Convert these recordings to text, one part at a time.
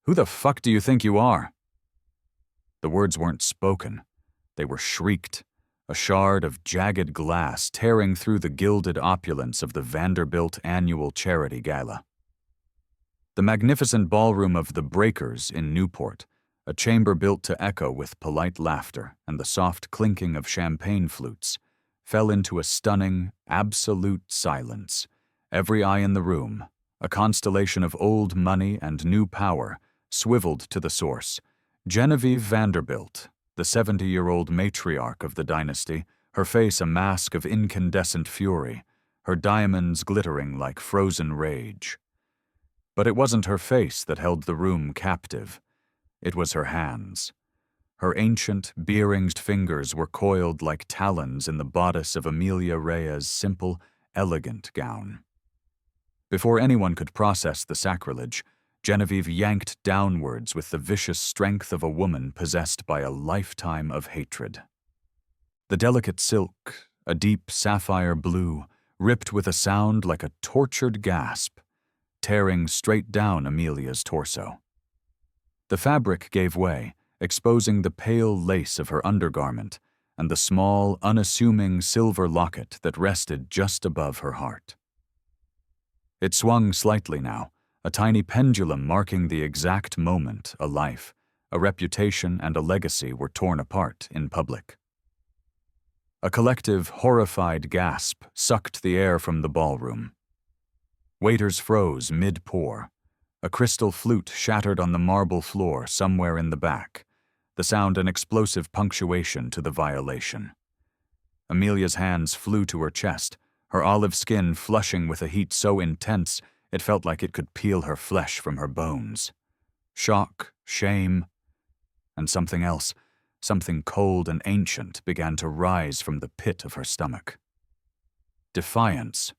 Who the fuck do you think you are?" The words weren't spoken. They were shrieked, a shard of jagged glass tearing through the gilded opulence of the Vanderbilt annual charity gala. The magnificent ballroom of the Breakers in Newport, a chamber built to echo with polite laughter and the soft clinking of champagne flutes, fell into a stunning, absolute silence. Every eye in the room, a constellation of old money and new power, swiveled to the source. Genevieve Vanderbilt, the 70-year-old matriarch of the dynasty, her face a mask of incandescent fury, her diamonds glittering like frozen rage. But it wasn't her face that held the room captive. It was her hands. Her ancient, beer-ringed fingers were coiled like talons in the bodice of Amelia Rhea's simple, elegant gown. Before anyone could process the sacrilege, Genevieve yanked downwards with the vicious strength of a woman possessed by a lifetime of hatred. The delicate silk, a deep sapphire blue, ripped with a sound like a tortured gasp, tearing straight down Amelia's torso. The fabric gave way, exposing the pale lace of her undergarment and the small, unassuming silver locket that rested just above her heart. It swung slightly now, a tiny pendulum marking the exact moment a life, a reputation, and a legacy were torn apart in public. A collective, horrified gasp sucked the air from the ballroom. Waiters froze mid-pour. A crystal flute shattered on the marble floor somewhere in the back, the sound an explosive punctuation to the violation. Amelia's hands flew to her chest, her olive skin flushing with a heat so intense it felt like it could peel her flesh from her bones. Shock, shame, and something else, something cold and ancient, began to rise from the pit of her stomach. Defiance.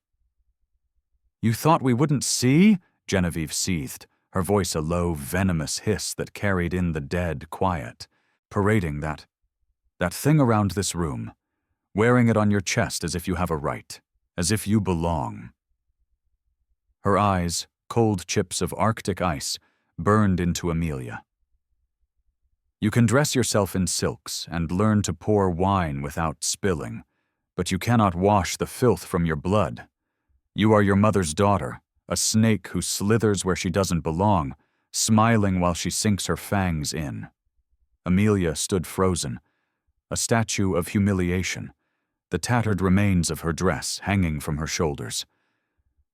"You thought we wouldn't see?" Genevieve seethed, her voice a low, venomous hiss that carried in the dead quiet, parading that thing around this room, wearing it on your chest as if you have a right, as if you belong. Her eyes, cold chips of Arctic ice, burned into Amelia. "You can dress yourself in silks and learn to pour wine without spilling, but you cannot wash the filth from your blood. You are your mother's daughter, a snake who slithers where she doesn't belong, smiling while she sinks her fangs in." Amelia stood frozen, a statue of humiliation, the tattered remains of her dress hanging from her shoulders.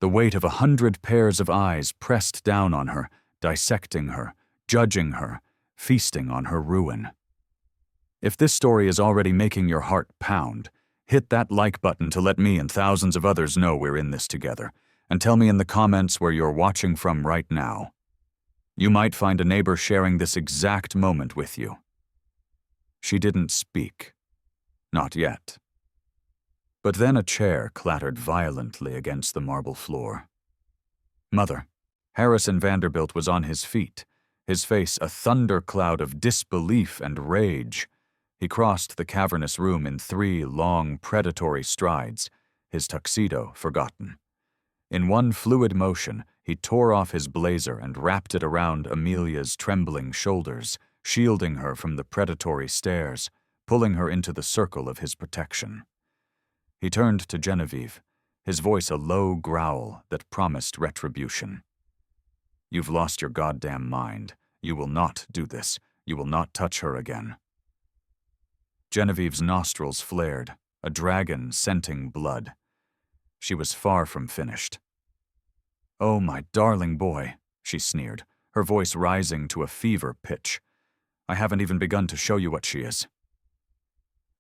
The weight of 100 pairs of eyes pressed down on her, dissecting her, judging her, feasting on her ruin. If this story is already making your heart pound, hit that like button to let me and thousands of others know we're in this together, and tell me in the comments where you're watching from right now. You might find a neighbor sharing this exact moment with you. She didn't speak. Not yet. But then a chair clattered violently against the marble floor. "Mother." Harrison Vanderbilt was on his feet, his face a thundercloud of disbelief and rage. He crossed the cavernous room in 3 long, predatory strides, his tuxedo forgotten. In one fluid motion, he tore off his blazer and wrapped it around Amelia's trembling shoulders, shielding her from the predatory stares, pulling her into the circle of his protection. He turned to Genevieve, his voice a low growl that promised retribution. "You've lost your goddamn mind. You will not do this. You will not touch her again." Genevieve's nostrils flared, a dragon scenting blood. She was far from finished. "Oh, my darling boy," she sneered, her voice rising to a fever pitch. "I haven't even begun to show you what she is."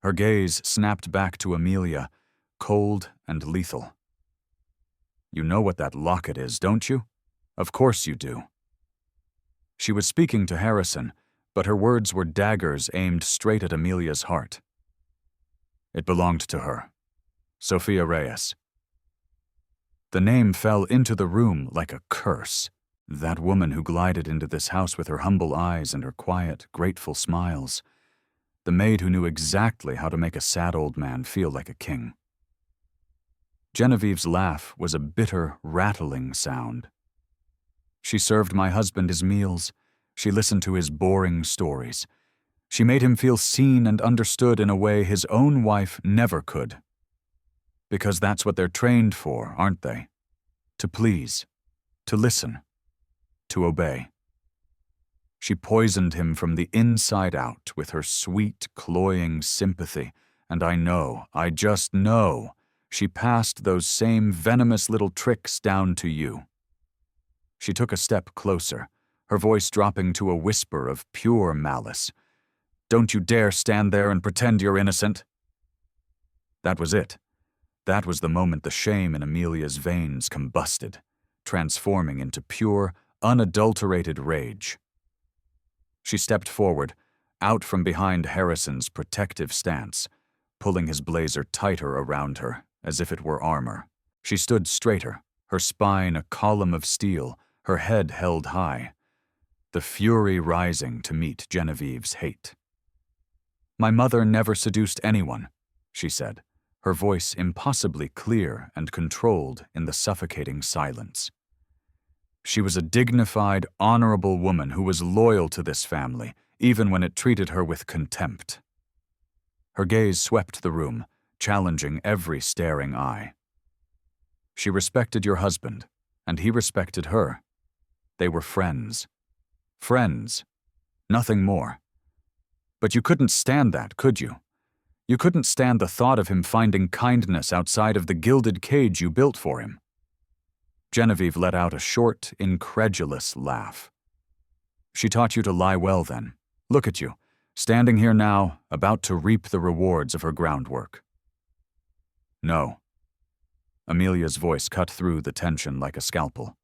Her gaze snapped back to Amelia, cold and lethal. "You know what that locket is, don't you? Of course you do." She was speaking to Harrison, but her words were daggers aimed straight at Amelia's heart. It belonged to her, Sophia Reyes. The name fell into the room like a curse. That woman who glided into this house with her humble eyes and her quiet, grateful smiles. The maid who knew exactly how to make a sad old man feel like a king. Genevieve's laugh was a bitter, rattling sound. "She served my husband his meals, She listened to his boring stories. She made him feel seen and understood in a way his own wife never could. Because that's what they're trained for, aren't they? To please, to listen, to obey. She poisoned him from the inside out with her sweet, cloying sympathy, and I just know, she passed those same venomous little tricks down to you. She took a step closer, her voice dropping to a whisper of pure malice. Don't you dare stand there and pretend you're innocent. That was it. That was the moment the shame in Amelia's veins combusted, transforming into pure, unadulterated rage. She stepped forward, out from behind Harrison's protective stance, pulling his blazer tighter around her, as if it were armor. She stood straighter, her spine a column of steel, her head held high, the fury rising to meet Genevieve's hate. My mother never seduced anyone, she said, her voice impossibly clear and controlled in the suffocating silence. She was a dignified, honorable woman who was loyal to this family, even when it treated her with contempt. Her gaze swept the room, challenging every staring eye. She respected your husband, and he respected her. They were friends. Friends. Nothing more. But you couldn't stand that, could you? You couldn't stand the thought of him finding kindness outside of the gilded cage you built for him. Genevieve let out a short, incredulous laugh. She taught you to lie well then. Look at you, standing here now, about to reap the rewards of her groundwork. No. Amelia's voice cut through the tension like a scalpel.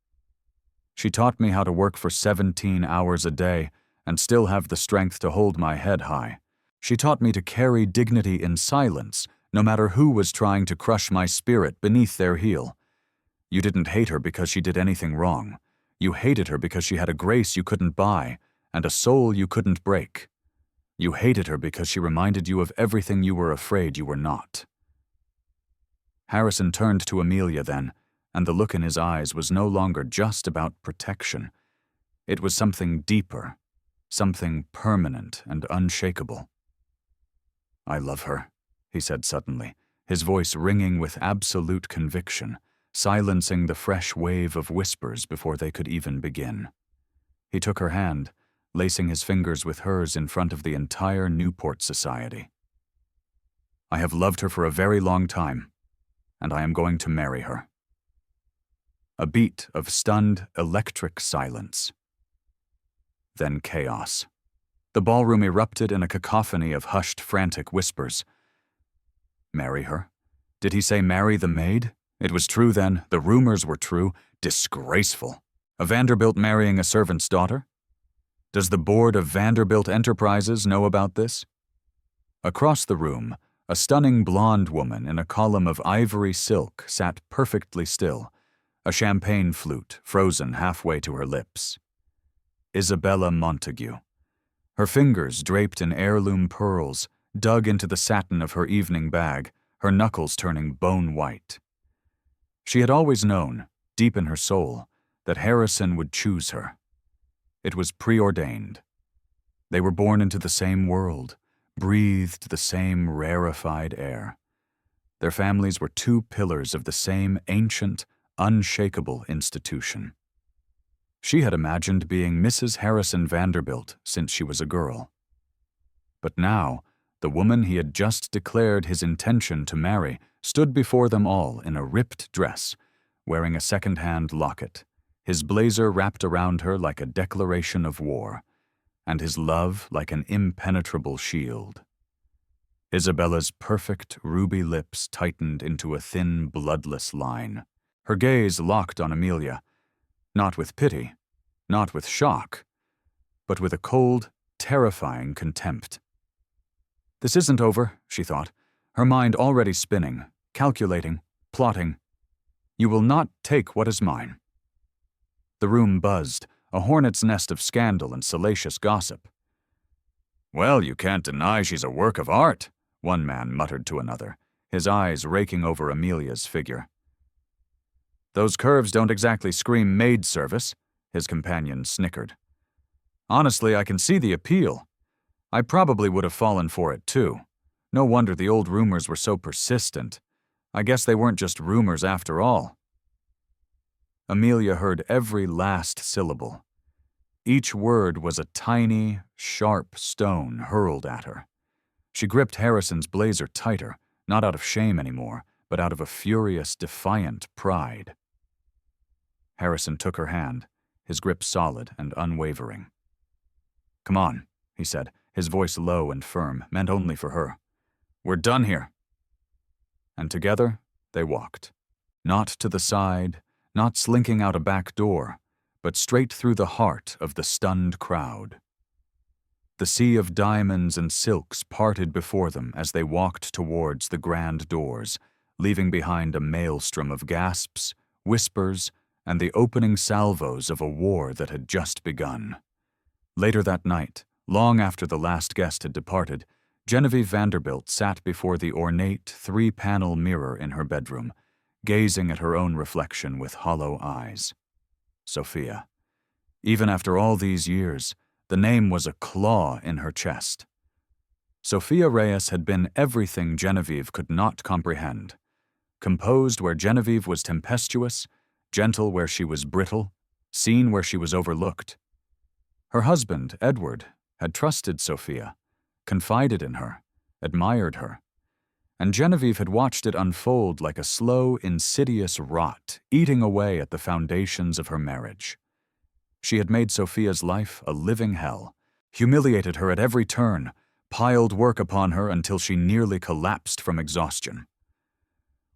She taught me how to work for 17 hours a day and still have the strength to hold my head high. She taught me to carry dignity in silence, no matter who was trying to crush my spirit beneath their heel. You didn't hate her because she did anything wrong. You hated her because she had a grace you couldn't buy and a soul you couldn't break. You hated her because she reminded you of everything you were afraid you were not. Harrison turned to Amelia then, and the look in his eyes was no longer just about protection. It was something deeper, something permanent and unshakable. I love her, he said suddenly, his voice ringing with absolute conviction, silencing the fresh wave of whispers before they could even begin. He took her hand, lacing his fingers with hers in front of the entire Newport society. I have loved her for a very long time, and I am going to marry her. A beat of stunned, electric silence. Then chaos. The ballroom erupted in a cacophony of hushed, frantic whispers. Marry her? Did he say marry the maid? It was true then, the rumors were true. Disgraceful. A Vanderbilt marrying a servant's daughter? Does the board of Vanderbilt Enterprises know about this? Across the room, a stunning blonde woman in a column of ivory silk sat perfectly still, a champagne flute frozen halfway to her lips. Isabella Montague. Her fingers draped in heirloom pearls, dug into the satin of her evening bag, her knuckles turning bone white. She had always known, deep in her soul, that Harrison would choose her. It was preordained. They were born into the same world, breathed the same rarefied air. Their families were two pillars of the same ancient, unshakable institution. She had imagined being Mrs. Harrison Vanderbilt since she was a girl. But now, the woman he had just declared his intention to marry stood before them all in a ripped dress, wearing a second-hand locket, his blazer wrapped around her like a declaration of war, and his love like an impenetrable shield. Isabella's perfect ruby lips tightened into a thin, bloodless line. Her gaze locked on Amelia, not with pity, not with shock, but with a cold, terrifying contempt. This isn't over, she thought, her mind already spinning, calculating, plotting. You will not take what is mine. The room buzzed, a hornet's nest of scandal and salacious gossip. Well, you can't deny she's a work of art, one man muttered to another, his eyes raking over Amelia's figure. Those curves don't exactly scream maid service, his companion snickered. Honestly, I can see the appeal. I probably would have fallen for it too. No wonder the old rumors were so persistent. I guess they weren't just rumors after all. Amelia heard every last syllable. Each word was a tiny, sharp stone hurled at her. She gripped Harrison's blazer tighter, not out of shame anymore, but out of a furious, defiant pride. Harrison took her hand, his grip solid and unwavering. "Come on," he said, his voice low and firm, meant only for her. "We're done here." And together they walked. Not to the side, not slinking out a back door, but straight through the heart of the stunned crowd. The sea of diamonds and silks parted before them as they walked towards the grand doors, leaving behind a maelstrom of gasps, whispers, and the opening salvos of a war that had just begun. Later that night, long after the last guest had departed, Genevieve Vanderbilt sat before the ornate three-panel mirror in her bedroom, gazing at her own reflection with hollow eyes. Sophia. Even after all these years, the name was a claw in her chest. Sophia Reyes had been everything Genevieve could not comprehend. Composed where Genevieve was tempestuous, gentle where she was brittle, seen where she was overlooked. Her husband, Edward, had trusted Sophia, confided in her, admired her, and Genevieve had watched it unfold like a slow, insidious rot, eating away at the foundations of her marriage. She had made Sophia's life a living hell, humiliated her at every turn, piled work upon her until she nearly collapsed from exhaustion.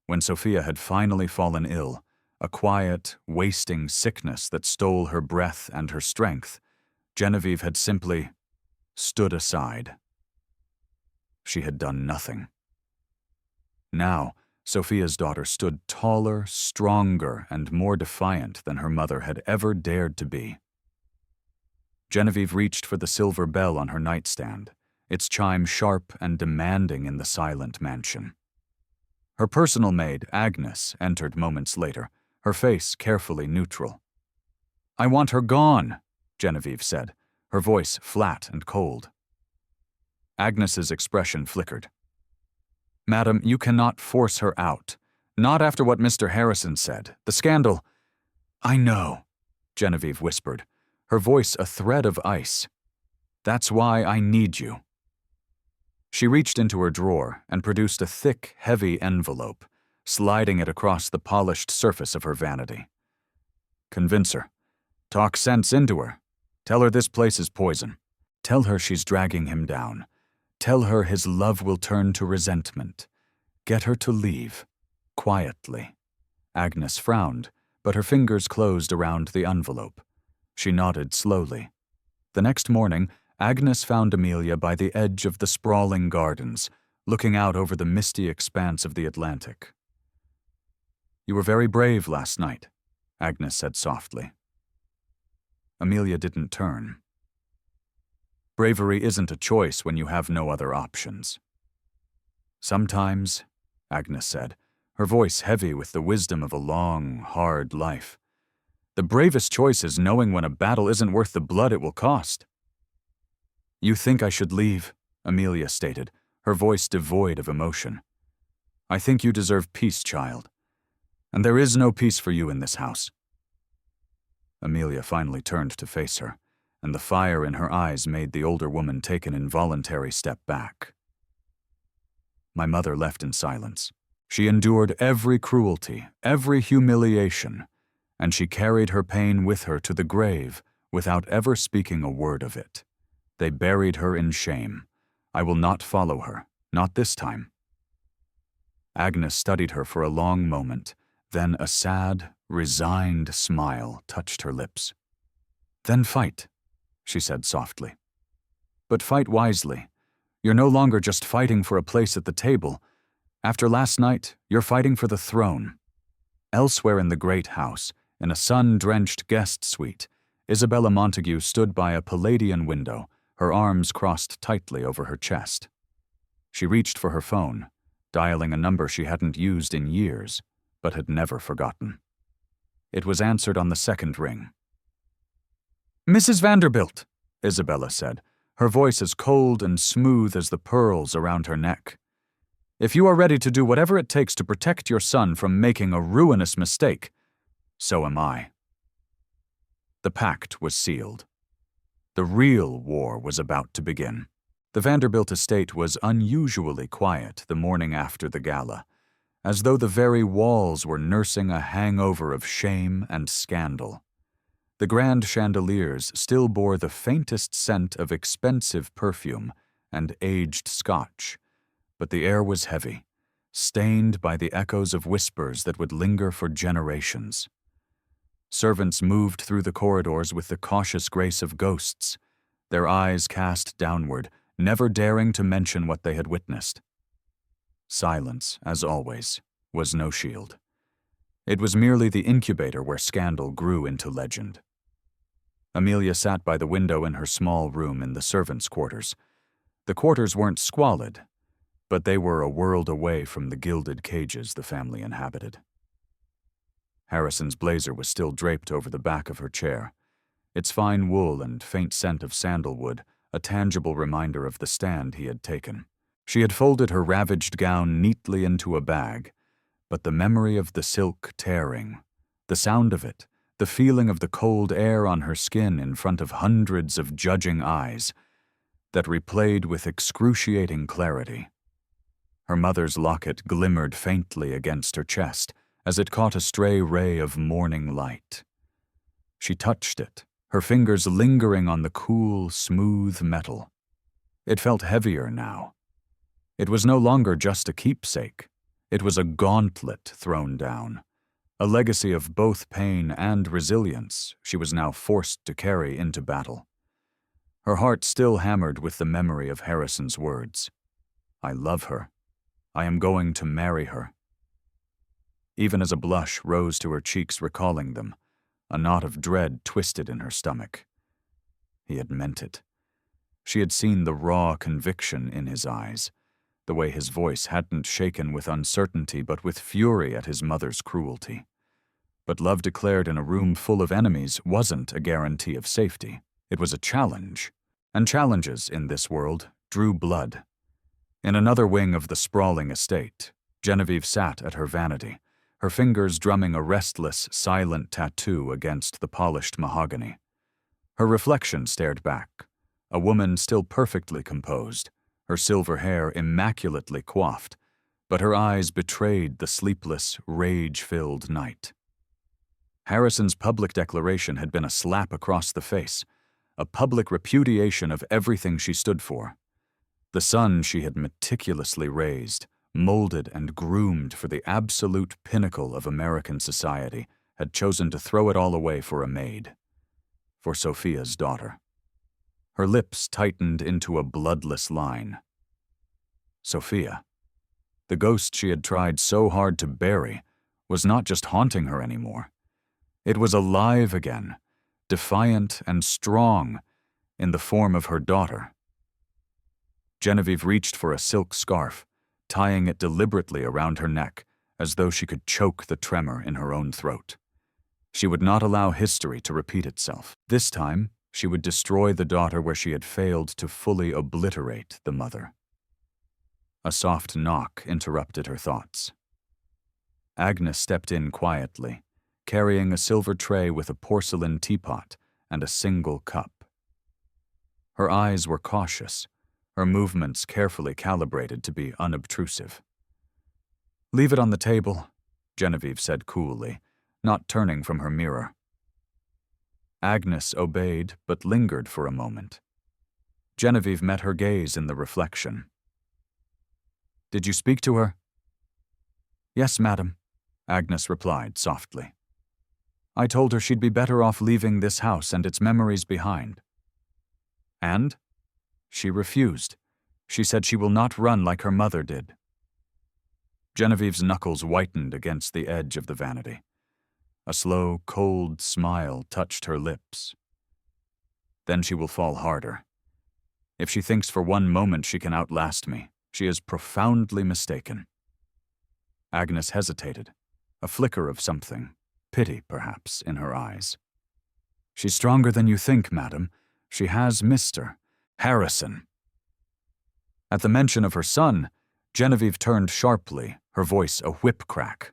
When Sophia had finally fallen ill, a quiet, wasting sickness that stole her breath and her strength, Genevieve had simply stood aside. She had done nothing. Now, Sophia's daughter stood taller, stronger, and more defiant than her mother had ever dared to be. Genevieve reached for the silver bell on her nightstand, its chime sharp and demanding in the silent mansion. Her personal maid, Agnes, entered moments later, her face carefully neutral. "I want her gone," Genevieve said, her voice flat and cold. Agnes's expression flickered. "Madam, you cannot force her out. Not after what Mr. Harrison said. The scandal—" "I know," Genevieve whispered, her voice a thread of ice. "That's why I need you." She reached into her drawer and produced a thick, heavy envelope, sliding it across the polished surface of her vanity. "Convince her. Talk sense into her. Tell her this place is poison. Tell her she's dragging him down. Tell her his love will turn to resentment. Get her to leave. Quietly." Agnes frowned, but her fingers closed around the envelope. She nodded slowly. The next morning, Agnes found Amelia by the edge of the sprawling gardens, looking out over the misty expanse of the Atlantic. "You were very brave last night," Agnes said softly. Amelia didn't turn. "Bravery isn't a choice when you have no other options." "Sometimes," Agnes said, her voice heavy with the wisdom of a long, hard life, "the bravest choice is knowing when a battle isn't worth the blood it will cost." "You think I should leave," Amelia stated, her voice devoid of emotion. "I think you deserve peace, child. And there is no peace for you in this house." Amelia finally turned to face her, and the fire in her eyes made the older woman take an involuntary step back. My mother left in silence. She endured every cruelty, every humiliation, and she carried her pain with her to the grave without ever speaking a word of it. They buried her in shame. I will not follow her, not this time. Agnes studied her for a long moment, then a sad, resigned smile touched her lips. "Then fight," she said softly. "But fight wisely. You're no longer just fighting for a place at the table. After last night, you're fighting for the throne." Elsewhere in the great house, in a sun-drenched guest suite, Isabella Montague stood by a Palladian window, her arms crossed tightly over her chest. She reached for her phone, dialing a number she hadn't used in years, but had never forgotten. It was answered on the second ring. "Mrs. Vanderbilt," Isabella said, her voice as cold and smooth as the pearls around her neck. If you are ready to do whatever it takes to protect your son from making a ruinous mistake, so am I. The pact was sealed. The real war was about to begin. The Vanderbilt estate was unusually quiet the morning after the gala, as though the very walls were nursing a hangover of shame and scandal. The grand chandeliers still bore the faintest scent of expensive perfume and aged scotch, but the air was heavy, stained by the echoes of whispers that would linger for generations. Servants moved through the corridors with the cautious grace of ghosts, their eyes cast downward, never daring to mention what they had witnessed. Silence, as always, was no shield. It was merely the incubator where scandal grew into legend. Amelia sat by the window in her small room in the servants' quarters. The quarters weren't squalid, but they were a world away from the gilded cages the family inhabited. Harrison's blazer was still draped over the back of her chair, its fine wool and faint scent of sandalwood a tangible reminder of the stand he had taken. She had folded her ravaged gown neatly into a bag, but the memory of the silk tearing, the sound of it, the feeling of the cold air on her skin in front of hundreds of judging eyes, that replayed with excruciating clarity. Her mother's locket glimmered faintly against her chest as it caught a stray ray of morning light. She touched it, her fingers lingering on the cool, smooth metal. It felt heavier now. It was no longer just a keepsake. It was a gauntlet thrown down, a legacy of both pain and resilience she was now forced to carry into battle. Her heart still hammered with the memory of Harrison's words. I love her. I am going to marry her. Even as a blush rose to her cheeks recalling them, a knot of dread twisted in her stomach. He had meant it. She had seen the raw conviction in his eyes, the way his voice hadn't shaken with uncertainty but with fury at his mother's cruelty. But love declared in a room full of enemies wasn't a guarantee of safety. It was a challenge, and challenges in this world drew blood. In another wing of the sprawling estate, Genevieve sat at her vanity, her fingers drumming a restless, silent tattoo against the polished mahogany. Her reflection stared back, a woman still perfectly composed, her silver hair immaculately coiffed, but her eyes betrayed the sleepless, rage-filled night. Harrison's public declaration had been a slap across the face, a public repudiation of everything she stood for. The son she had meticulously raised, molded and groomed for the absolute pinnacle of American society, had chosen to throw it all away for a maid, for Sophia's daughter. Her lips tightened into a bloodless line. Sophia, the ghost she had tried so hard to bury, was not just haunting her anymore. It was alive again, defiant and strong, in the form of her daughter. Genevieve reached for a silk scarf, tying it deliberately around her neck, as though she could choke the tremor in her own throat. She would not allow history to repeat itself. This time, she would destroy the daughter where she had failed to fully obliterate the mother. A soft knock interrupted her thoughts. Agnes stepped in quietly, carrying a silver tray with a porcelain teapot and a single cup. Her eyes were cautious, her movements carefully calibrated to be unobtrusive. "Leave it on the table," Genevieve said coolly, not turning from her mirror. Agnes obeyed but lingered for a moment. Genevieve met her gaze in the reflection. "Did you speak to her?" "Yes, madam," Agnes replied softly. "I told her she'd be better off leaving this house and its memories behind." "And?" "She refused. She said she will not run like her mother did." Genevieve's knuckles whitened against the edge of the vanity. A slow, cold smile touched her lips. "Then she will fall harder. If she thinks for one moment she can outlast me, she is profoundly mistaken." Agnes hesitated, a flicker of something, pity perhaps, in her eyes. "She's stronger than you think, madam. She has Mr. Harrison. At the mention of her son, Genevieve turned sharply, her voice a whip crack.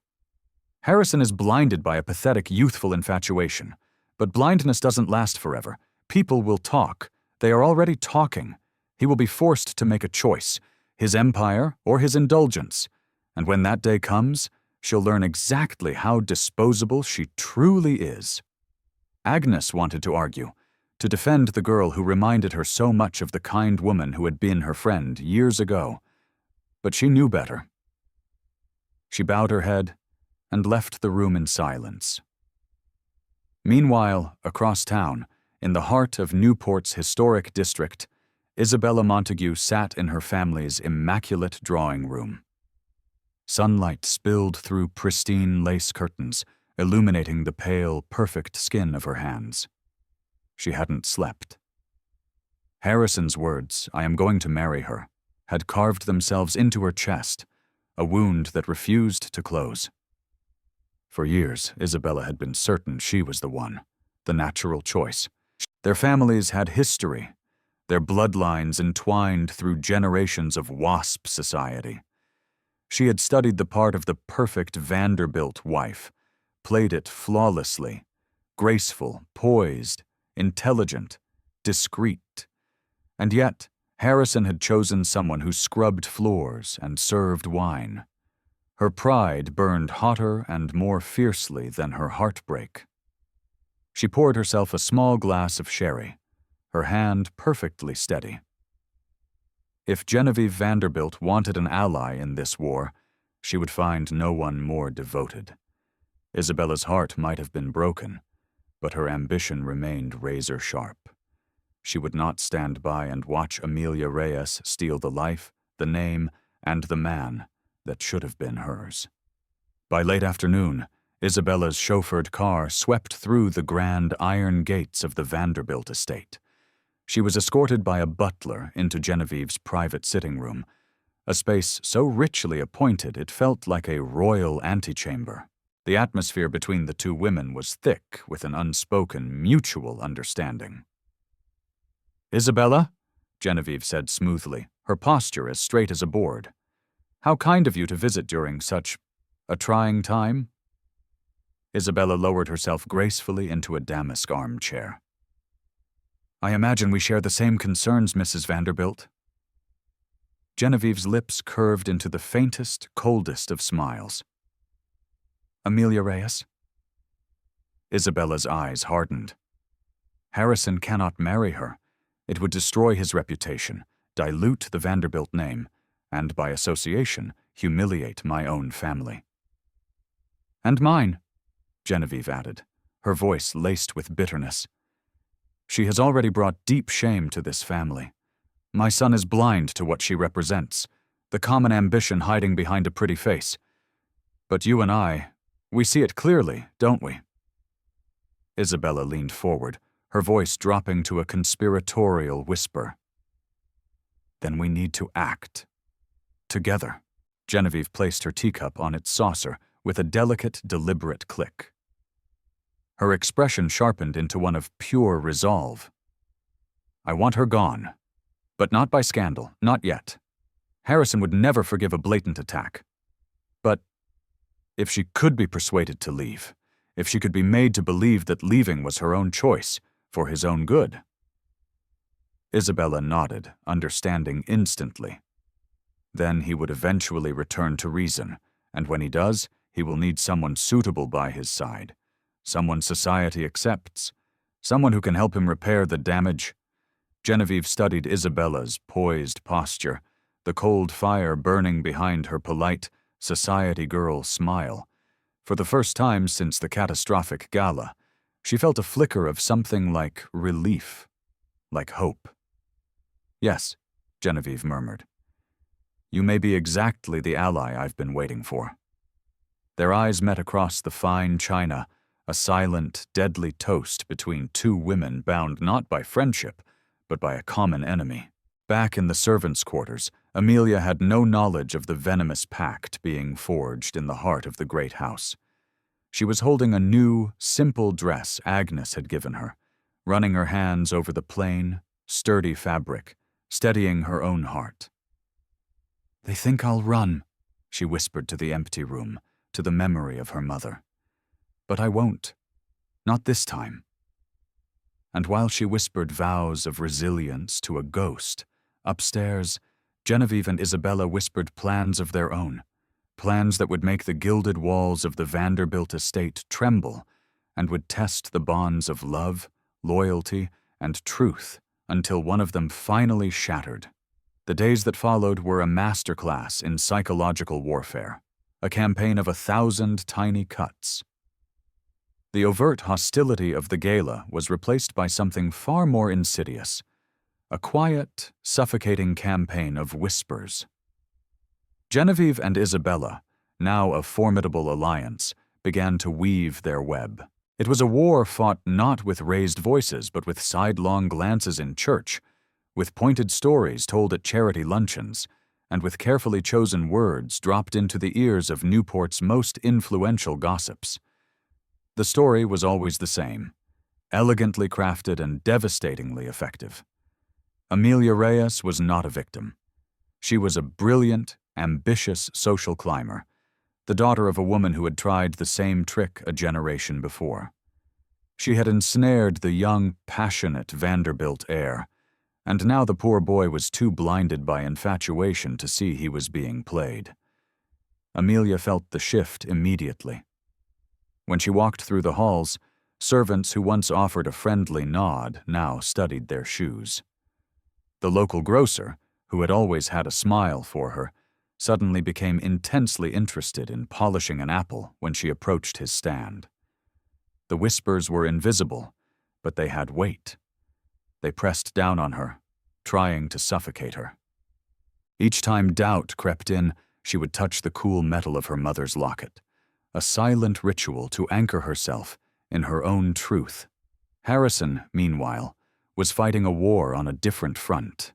Harrison is blinded by a pathetic youthful infatuation. But blindness doesn't last forever. People will talk. They are already talking. He will be forced to make a choice, his empire or his indulgence. And when that day comes, she'll learn exactly how disposable she truly is. Agnes wanted to argue, to defend the girl who reminded her so much of the kind woman who had been her friend years ago. But she knew better. She bowed her head and left the room in silence. Meanwhile, across town, in the heart of Newport's historic district, Isabella Montague sat in her family's immaculate drawing room. Sunlight spilled through pristine lace curtains, illuminating the pale, perfect skin of her hands. She hadn't slept. Harrison's words, "I am going to marry her," had carved themselves into her chest, a wound that refused to close. For years, Isabella had been certain she was the one, the natural choice. Their families had history, their bloodlines entwined through generations of WASP society. She had studied the part of the perfect Vanderbilt wife, played it flawlessly, graceful, poised, intelligent, discreet. And yet, Harrison had chosen someone who scrubbed floors and served wine. Her pride burned hotter and more fiercely than her heartbreak. She poured herself a small glass of sherry, her hand perfectly steady. If Genevieve Vanderbilt wanted an ally in this war, she would find no one more devoted. Isabella's heart might have been broken, but her ambition remained razor-sharp. She would not stand by and watch Amelia Reyes steal the life, the name, and the man that should have been hers. By late afternoon, Isabella's chauffeured car swept through the grand iron gates of the Vanderbilt estate. She was escorted by a butler into Genevieve's private sitting room, a space so richly appointed it felt like a royal antechamber. The atmosphere between the two women was thick with an unspoken, mutual understanding. "Isabella," Genevieve said smoothly, her posture as straight as a board. "How kind of you to visit during such a trying time?" Isabella lowered herself gracefully into a damask armchair. "I imagine we share the same concerns, Mrs. Vanderbilt." Genevieve's lips curved into the faintest, coldest of smiles. "Amelia Reyes?" Isabella's eyes hardened. "Harrison cannot marry her. It would destroy his reputation, dilute the Vanderbilt name, and by association, humiliate my own family." "And mine," Genevieve added, her voice laced with bitterness. "She has already brought deep shame to this family. My son is blind to what she represents, the common ambition hiding behind a pretty face. But you and I, we see it clearly, don't we?" Isabella leaned forward, her voice dropping to a conspiratorial whisper. "Then we need to act. Together." Genevieve placed her teacup on its saucer with a delicate, deliberate click. Her expression sharpened into one of pure resolve. "I want her gone. But not by scandal, not yet. Harrison would never forgive a blatant attack. But if she could be persuaded to leave, if she could be made to believe that leaving was her own choice, for his own good." Isabella nodded, understanding instantly. Then he would eventually return to reason, and when he does, he will need someone suitable by his side, someone society accepts, someone who can help him repair the damage. Genevieve studied Isabella's poised posture, the cold fire burning behind her polite, society girl smile. For the first time since the catastrophic gala, she felt a flicker of something like relief, like hope. "Yes," Genevieve murmured. "You may be exactly the ally I've been waiting for." Their eyes met across the fine china, a silent, deadly toast between two women bound not by friendship, but by a common enemy. Back in the servants' quarters, Amelia had no knowledge of the venomous pact being forged in the heart of the great house. She was holding a new, simple dress Agnes had given her, running her hands over the plain, sturdy fabric, steadying her own heart. "They think I'll run," she whispered to the empty room, to the memory of her mother. "But I won't. Not this time." And while she whispered vows of resilience to a ghost, upstairs, Genevieve and Isabella whispered plans of their own, plans that would make the gilded walls of the Vanderbilt estate tremble and would test the bonds of love, loyalty, and truth until one of them finally shattered. The days that followed were a masterclass in psychological warfare, a campaign of 1,000 tiny cuts. The overt hostility of the gala was replaced by something far more insidious, a quiet, suffocating campaign of whispers. Genevieve and Isabella, now a formidable alliance, began to weave their web. It was a war fought not with raised voices but with sidelong glances in church, with pointed stories told at charity luncheons, and with carefully chosen words dropped into the ears of Newport's most influential gossips. The story was always the same, elegantly crafted and devastatingly effective. Amelia Reyes was not a victim. She was a brilliant, ambitious social climber, the daughter of a woman who had tried the same trick a generation before. She had ensnared the young, passionate Vanderbilt heir, and now the poor boy was too blinded by infatuation to see he was being played. Amelia felt the shift immediately. When she walked through the halls, servants who once offered a friendly nod now studied their shoes. The local grocer, who had always had a smile for her, suddenly became intensely interested in polishing an apple when she approached his stand. The whispers were invisible, but they had weight. They pressed down on her, trying to suffocate her. Each time doubt crept in, she would touch the cool metal of her mother's locket, a silent ritual to anchor herself in her own truth. Harrison, meanwhile, was fighting a war on a different front.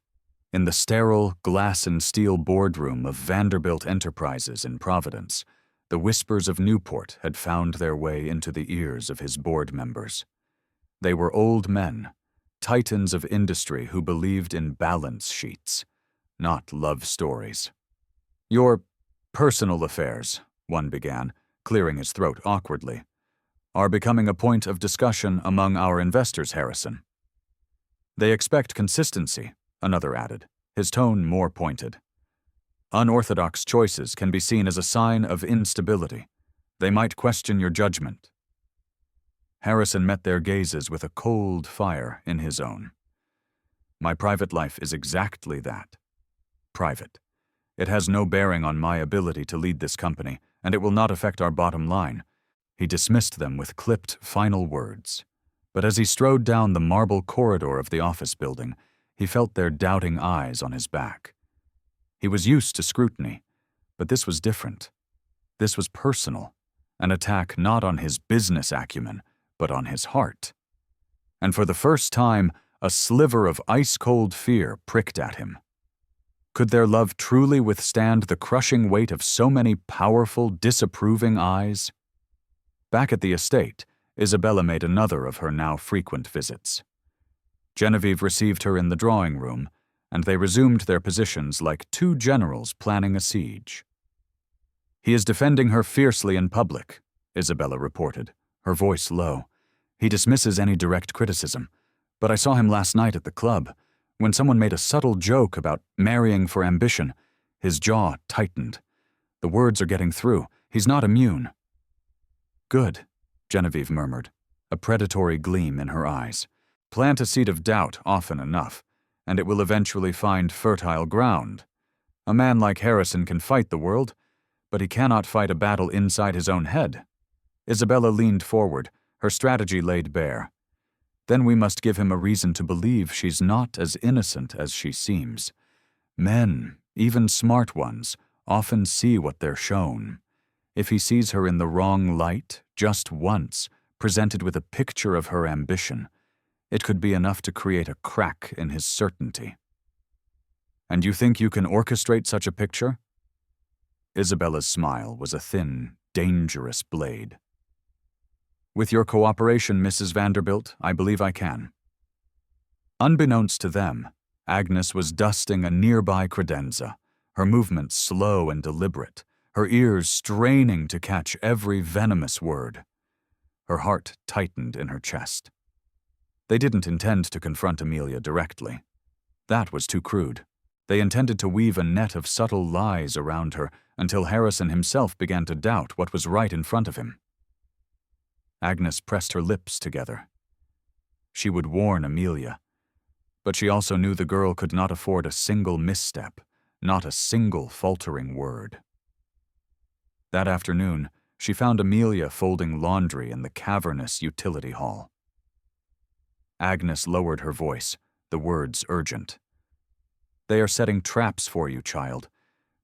In the sterile, glass-and-steel boardroom of Vanderbilt Enterprises in Providence, the whispers of Newport had found their way into the ears of his board members. They were old men, titans of industry who believed in balance sheets, not love stories. "Your personal affairs," one began, clearing his throat awkwardly, "are becoming a point of discussion among our investors, Harrison." "They expect consistency," another added, his tone more pointed. "Unorthodox choices can be seen as a sign of instability. They might question your judgment." Harrison met their gazes with a cold fire in his own. "My private life is exactly that. Private. It has no bearing on my ability to lead this company, and it will not affect our bottom line." He dismissed them with clipped final words. But as he strode down the marble corridor of the office building, he felt their doubting eyes on his back. He was used to scrutiny, but this was different. This was personal, an attack not on his business acumen, but on his heart. And for the first time, a sliver of ice-cold fear pricked at him. Could their love truly withstand the crushing weight of so many powerful, disapproving eyes? Back at the estate, Isabella made another of her now frequent visits. Genevieve received her in the drawing room, and they resumed their positions like two generals planning a siege. "He is defending her fiercely in public," Isabella reported, her voice low. "He dismisses any direct criticism, but I saw him last night at the club. When someone made a subtle joke about marrying for ambition, his jaw tightened. The words are getting through. He's not immune." "Good," Genevieve murmured, a predatory gleam in her eyes. "Plant a seed of doubt often enough, and it will eventually find fertile ground. A man like Harrison can fight the world, but he cannot fight a battle inside his own head." Isabella leaned forward, her strategy laid bare. "Then we must give him a reason to believe she's not as innocent as she seems. Men, even smart ones, often see what they're shown. If he sees her in the wrong light, just once, presented with a picture of her ambition, it could be enough to create a crack in his certainty." "And you think you can orchestrate such a picture?" Isabella's smile was a thin, dangerous blade. "With your cooperation, Mrs. Vanderbilt, I believe I can." Unbeknownst to them, Agnes was dusting a nearby credenza, her movements slow and deliberate, her ears straining to catch every venomous word. Her heart tightened in her chest. They didn't intend to confront Amelia directly. That was too crude. They intended to weave a net of subtle lies around her until Harrison himself began to doubt what was right in front of him. Agnes pressed her lips together. She would warn Amelia, but she also knew the girl could not afford a single misstep, not a single faltering word. That afternoon, she found Amelia folding laundry in the cavernous utility hall. Agnes lowered her voice, the words urgent. "They are setting traps for you, child.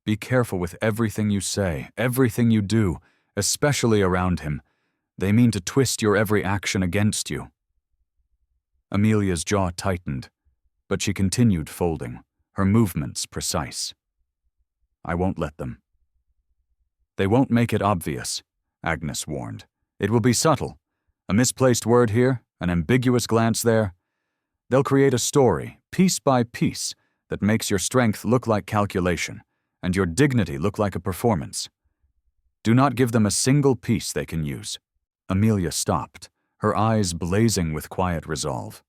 Be careful with everything you say, everything you do, especially around him. They mean to twist your every action against you." Amelia's jaw tightened, but she continued folding, her movements precise. "I won't let them." "They won't make it obvious," Agnes warned. "It will be subtle. A misplaced word here, an ambiguous glance there. They'll create a story, piece by piece, that makes your strength look like calculation, and your dignity look like a performance. Do not give them a single piece they can use." Amelia stopped, her eyes blazing with quiet resolve.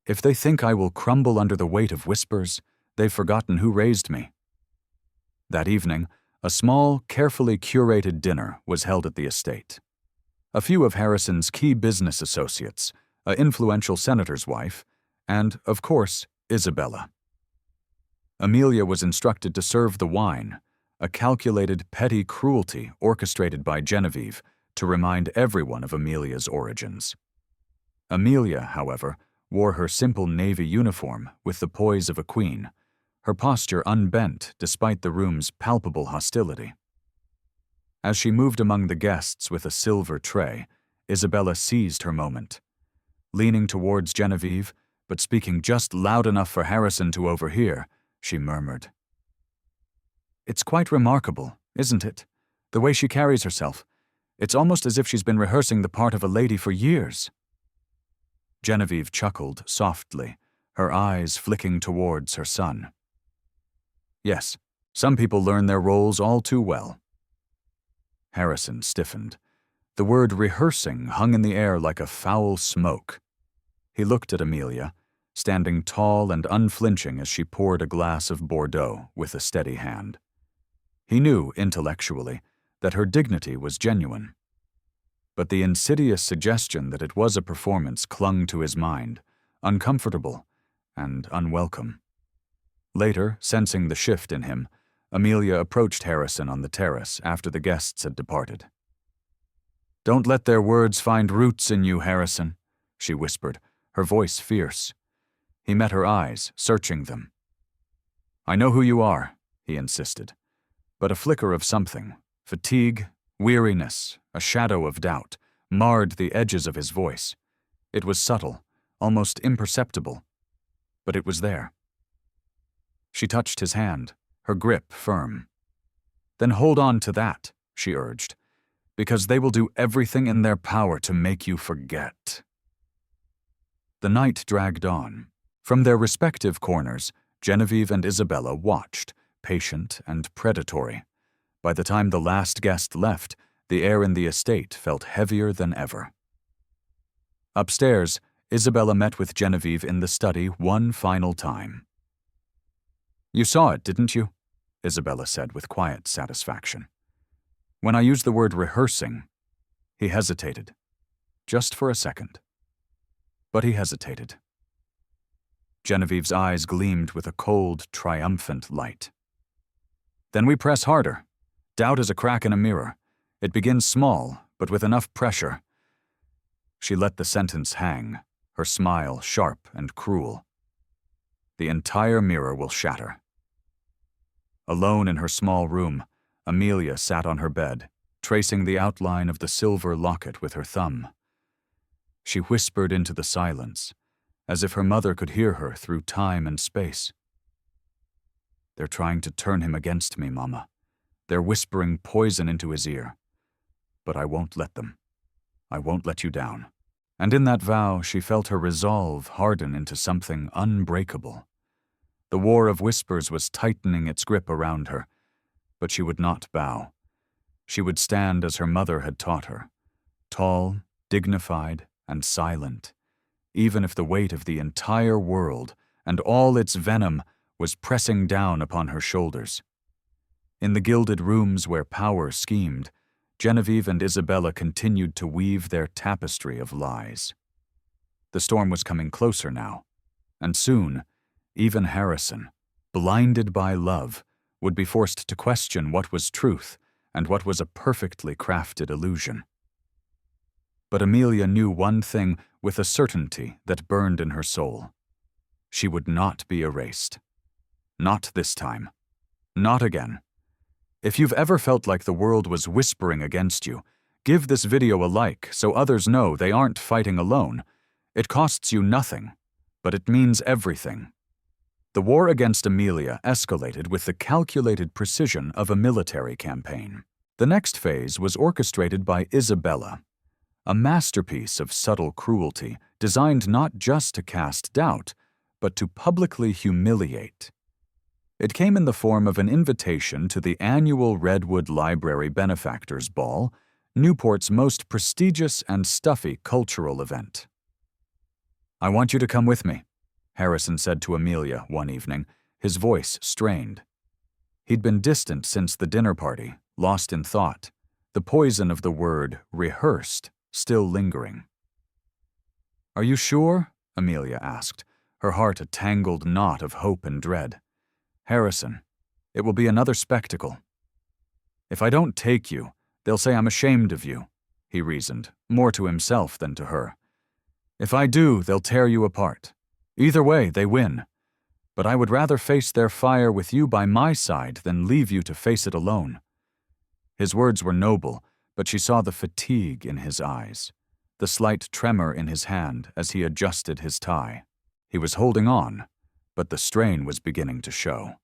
"If they think I will crumble under the weight of whispers, they've forgotten who raised me." That evening, a small, carefully curated dinner was held at the estate. A few of Harrison's key business associates, an influential senator's wife, and, of course, Isabella. Amelia was instructed to serve the wine, a calculated, petty cruelty orchestrated by Genevieve to remind everyone of Amelia's origins. Amelia, however, wore her simple navy uniform with the poise of a queen, her posture unbent despite the room's palpable hostility. As she moved among the guests with a silver tray, Isabella seized her moment. Leaning towards Genevieve, but speaking just loud enough for Harrison to overhear, she murmured, "It's quite remarkable, isn't it? The way she carries herself. It's almost as if she's been rehearsing the part of a lady for years." Genevieve chuckled softly, her eyes flicking towards her son. "Yes, some people learn their roles all too well." Harrison stiffened. The word rehearsing hung in the air like a foul smoke. He looked at Amelia, standing tall and unflinching as she poured a glass of Bordeaux with a steady hand. He knew, intellectually, that her dignity was genuine. But the insidious suggestion that it was a performance clung to his mind, uncomfortable and unwelcome. Later, sensing the shift in him, Amelia approached Harrison on the terrace after the guests had departed. "Don't let their words find roots in you, Harrison," she whispered, her voice fierce. He met her eyes, searching them. "I know who you are," he insisted, but a flicker of something, fatigue, weariness, a shadow of doubt, marred the edges of his voice. It was subtle, almost imperceptible, but it was there. She touched his hand, her grip firm. "Then hold on to that," she urged, "because they will do everything in their power to make you forget." The night dragged on. From their respective corners, Genevieve and Isabella watched, patient and predatory. By the time the last guest left, the air in the estate felt heavier than ever. Upstairs, Isabella met with Genevieve in the study one final time. "You saw it, didn't you?" Isabella said with quiet satisfaction. "When I used the word rehearsing," he hesitated, just for a second. But he hesitated. Genevieve's eyes gleamed with a cold, triumphant light. "Then we press harder. Doubt is a crack in a mirror. It begins small, but with enough pressure." She let the sentence hang, her smile sharp and cruel. "The entire mirror will shatter." Alone in her small room, Amelia sat on her bed, tracing the outline of the silver locket with her thumb. She whispered into the silence, as if her mother could hear her through time and space. "They're trying to turn him against me, Mama. They're whispering poison into his ear. But I won't let them. I won't let you down. And in that vow, she felt her resolve harden into something unbreakable. The war of whispers was tightening its grip around her, but she would not bow. She would stand as her mother had taught her, tall, dignified, and silent, even if the weight of the entire world and all its venom was pressing down upon her shoulders. In the gilded rooms where power schemed, Genevieve and Isabella continued to weave their tapestry of lies. The storm was coming closer now, and soon, even Harrison, blinded by love, would be forced to question what was truth and what was a perfectly crafted illusion. But Amelia knew one thing with a certainty that burned in her soul. She would not be erased. Not this time. Not again. If you've ever felt like the world was whispering against you, give this video a like so others know they aren't fighting alone. It costs you nothing, but it means everything. The war against Amelia escalated with the calculated precision of a military campaign. The next phase was orchestrated by Isabella, a masterpiece of subtle cruelty designed not just to cast doubt, but to publicly humiliate. It came in the form of an invitation to the annual Redwood Library Benefactors Ball, Newport's most prestigious and stuffy cultural event. "I want you to come with me," Harrison said to Amelia one evening, his voice strained. He'd been distant since the dinner party, lost in thought, the poison of the word rehearsed still lingering. "Are you sure?" Amelia asked, her heart a tangled knot of hope and dread. "Harrison, it will be another spectacle." "If I don't take you, they'll say I'm ashamed of you," he reasoned, more to himself than to her. "If I do, they'll tear you apart. Either way, they win. But I would rather face their fire with you by my side than leave you to face it alone." His words were noble, but she saw the fatigue in his eyes, the slight tremor in his hand as he adjusted his tie. He was holding on, but the strain was beginning to show.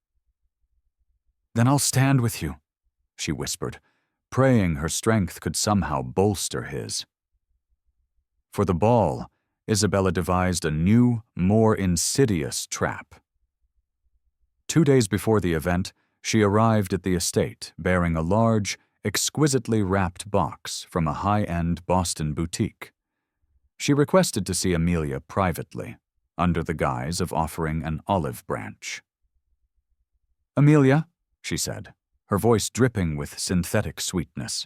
"Then I'll stand with you," she whispered, praying her strength could somehow bolster his. For the ball, Isabella devised a new, more insidious trap. 2 days before the event, she arrived at the estate bearing a large, exquisitely wrapped box from a high-end Boston boutique. She requested to see Amelia privately, under the guise of offering an olive branch. "Amelia," she said, her voice dripping with synthetic sweetness.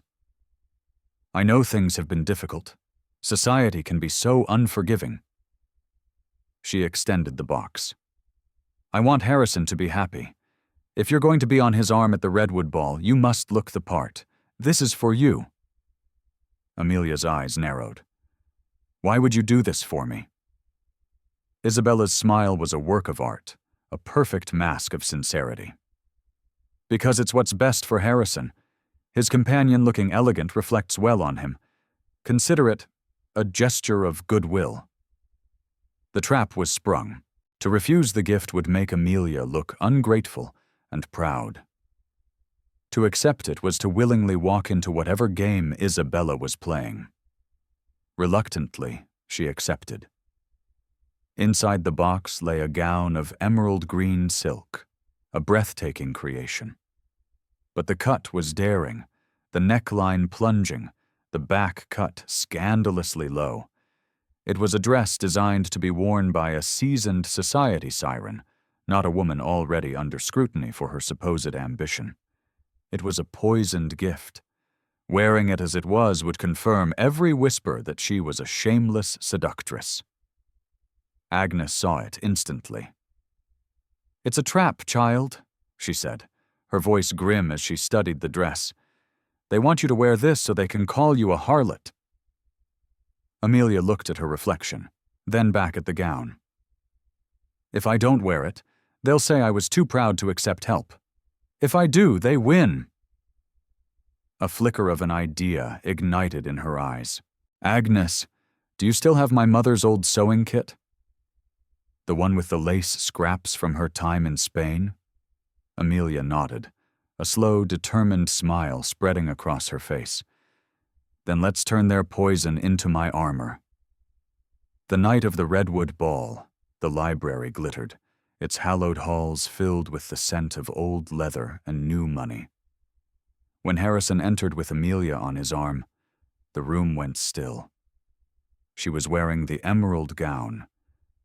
"I know things have been difficult. Society can be so unforgiving." She extended the box. "I want Harrison to be happy. If you're going to be on his arm at the Redwood Ball, you must look the part. This is for you." Amelia's eyes narrowed. "Why would you do this for me?" Isabella's smile was a work of art, a perfect mask of sincerity. "Because it's what's best for Harrison. His companion looking elegant reflects well on him. Consider it a gesture of goodwill." The trap was sprung. To refuse the gift would make Amelia look ungrateful and proud. To accept it was to willingly walk into whatever game Isabella was playing. Reluctantly, she accepted. Inside the box lay a gown of emerald green silk, a breathtaking creation. But the cut was daring, the neckline plunging, the back cut scandalously low. It was a dress designed to be worn by a seasoned society siren, not a woman already under scrutiny for her supposed ambition. It was a poisoned gift. Wearing it as it was would confirm every whisper that she was a shameless seductress. Agnes saw it instantly. "It's a trap, child," she said, her voice grim as she studied the dress. "They want you to wear this so they can call you a harlot." Amelia looked at her reflection, then back at the gown. "If I don't wear it, they'll say I was too proud to accept help. If I do, they win." A flicker of an idea ignited in her eyes. "Agnes, do you still have my mother's old sewing kit? The one with the lace scraps from her time in Spain?" Amelia nodded, a slow, determined smile spreading across her face. "Then let's turn their poison into my armor." The night of the Redwood Ball, the library glittered, its hallowed halls filled with the scent of old leather and new money. When Harrison entered with Amelia on his arm, the room went still. She was wearing the emerald gown,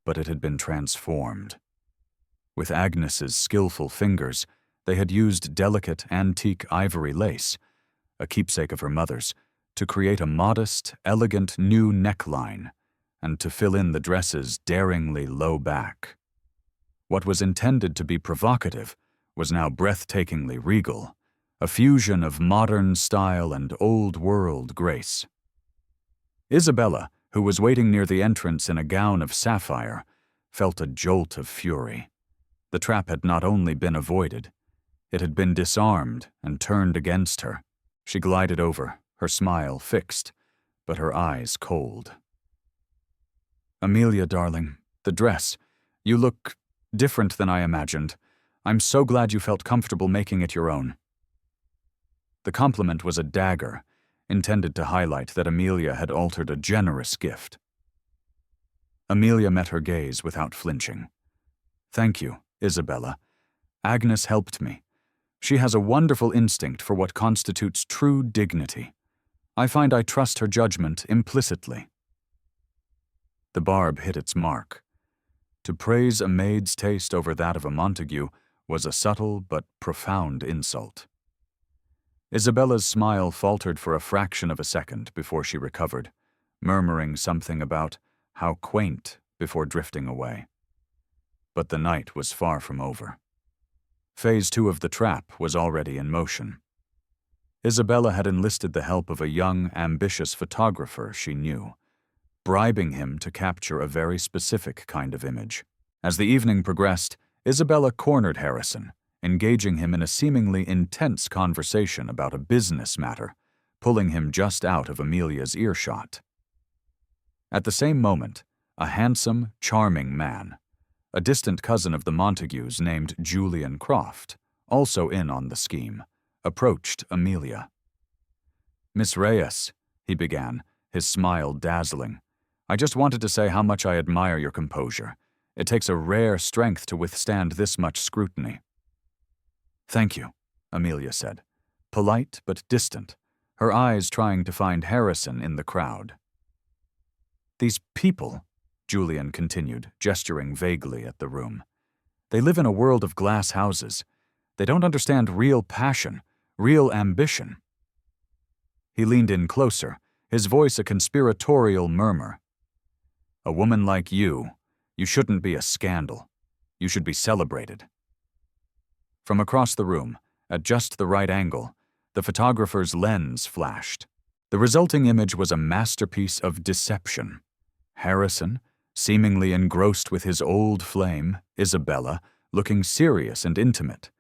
but it had been transformed. With Agnes's skillful fingers, they had used delicate antique ivory lace, a keepsake of her mother's, to create a modest, elegant new neckline and to fill in the dress's daringly low back. What was intended to be provocative was now breathtakingly regal, a fusion of modern style and old-world grace. Isabella, who was waiting near the entrance in a gown of sapphire, felt a jolt of fury. The trap had not only been avoided, it had been disarmed and turned against her. She glided over, her smile fixed, but her eyes cold. "Amelia, darling, the dress. You look different than I imagined. I'm so glad you felt comfortable making it your own." The compliment was a dagger, intended to highlight that Amelia had altered a generous gift. Amelia met her gaze without flinching. "Thank you, Isabella. Agnes helped me. She has a wonderful instinct for what constitutes true dignity. I find I trust her judgment implicitly." The barb hit its mark. To praise a maid's taste over that of a Montague was a subtle but profound insult. Isabella's smile faltered for a fraction of a second before she recovered, murmuring something about how quaint before drifting away. But the night was far from over. Phase 2 of the trap was already in motion. Isabella had enlisted the help of a young, ambitious photographer she knew, bribing him to capture a very specific kind of image. As the evening progressed, Isabella cornered Harrison, engaging him in a seemingly intense conversation about a business matter, pulling him just out of Amelia's earshot. At the same moment, a handsome, charming man, a distant cousin of the Montagues named Julian Croft, also in on the scheme, approached Amelia. "Miss Reyes," he began, his smile dazzling, "I just wanted to say how much I admire your composure. It takes a rare strength to withstand this much scrutiny." "Thank you," Amelia said, polite but distant, her eyes trying to find Harrison in the crowd. "These people," Julian continued, gesturing vaguely at the room, "they live in a world of glass houses. They don't understand real passion, real ambition." He leaned in closer, his voice a conspiratorial murmur. "A woman like you shouldn't be a scandal. You should be celebrated." From across the room, at just the right angle, the photographer's lens flashed. The resulting image was a masterpiece of deception. Harrison, seemingly engrossed with his old flame, Isabella, looking serious and intimate,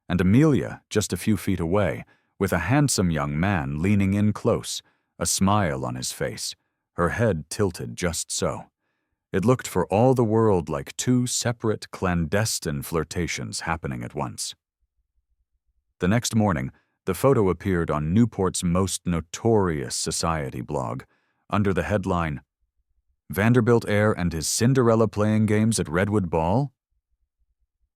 and Amelia, just a few feet away, with a handsome young man leaning in close, a smile on his face, her head tilted just so. It looked for all the world like two separate, clandestine flirtations happening at once. The next morning, the photo appeared on Newport's most notorious society blog, under the headline, "Vanderbilt heir and his Cinderella playing games at Redwood Ball?"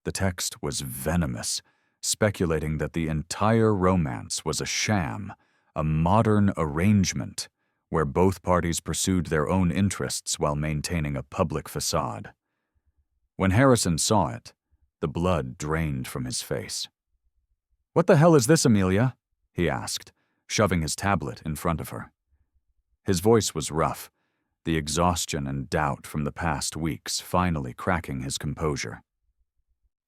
The text was venomous, speculating that the entire romance was a sham, a modern arrangement, where both parties pursued their own interests while maintaining a public facade. When Harrison saw it, the blood drained from his face. "What the hell is this, Amelia?" he asked, shoving his tablet in front of her. His voice was rough, the exhaustion and doubt from the past weeks finally cracking his composure.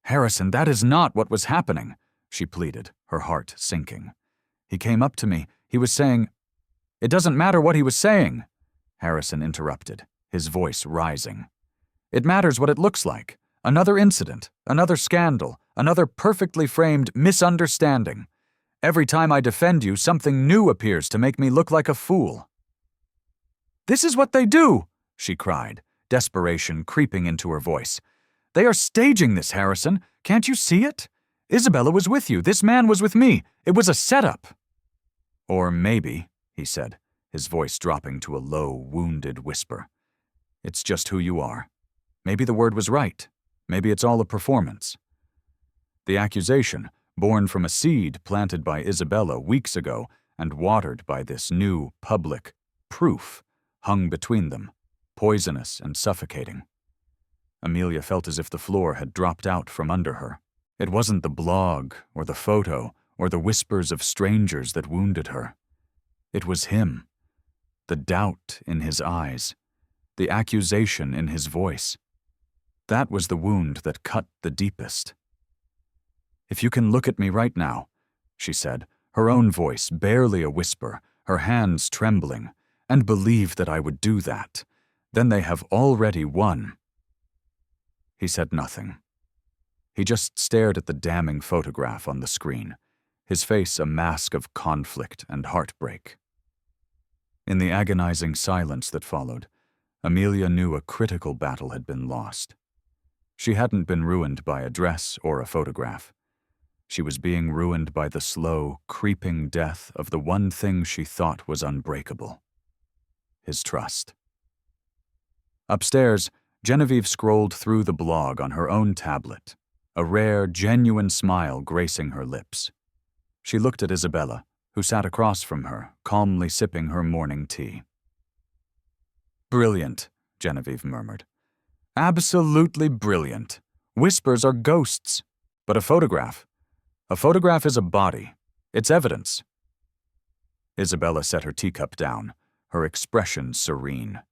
"Harrison, that is not what was happening," she pleaded, her heart sinking. "He came up to me. He was saying—" "It doesn't matter what he was saying," Harrison interrupted, his voice rising. "It matters what it looks like. Another incident, another scandal, another perfectly framed misunderstanding. Every time I defend you, something new appears to make me look like a fool." "This is what they do," she cried, desperation creeping into her voice. "They are staging this, Harrison. Can't you see it? Isabella was with you. This man was with me. It was a setup." "Or maybe," he said, his voice dropping to a low, wounded whisper, It's just who you are. Maybe the word was right. Maybe it's all a performance. The accusation, born from a seed planted by Isabella weeks ago and watered by this new, public proof, hung between them, poisonous and suffocating. Amelia felt as if the floor had dropped out from under her. It wasn't the blog or the photo or the whispers of strangers that wounded her. It was him, the doubt in his eyes, the accusation in his voice. That was the wound that cut the deepest. "If you can look at me right now," she said, her own voice barely a whisper, her hands trembling, "and believe that I would do that, then they have already won." He said nothing. He just stared at the damning photograph on the screen, his face a mask of conflict and heartbreak. In the agonizing silence that followed, Amelia knew a critical battle had been lost. She hadn't been ruined by a dress or a photograph. She was being ruined by the slow, creeping death of the one thing she thought was unbreakable: his trust. Upstairs, Genevieve scrolled through the blog on her own tablet, a rare, genuine smile gracing her lips. She looked at Isabella, who sat across from her, calmly sipping her morning tea. "Brilliant," Genevieve murmured. "Absolutely brilliant. Whispers are ghosts. But a photograph is a body. It's evidence." Isabella set her teacup down, her expression serene.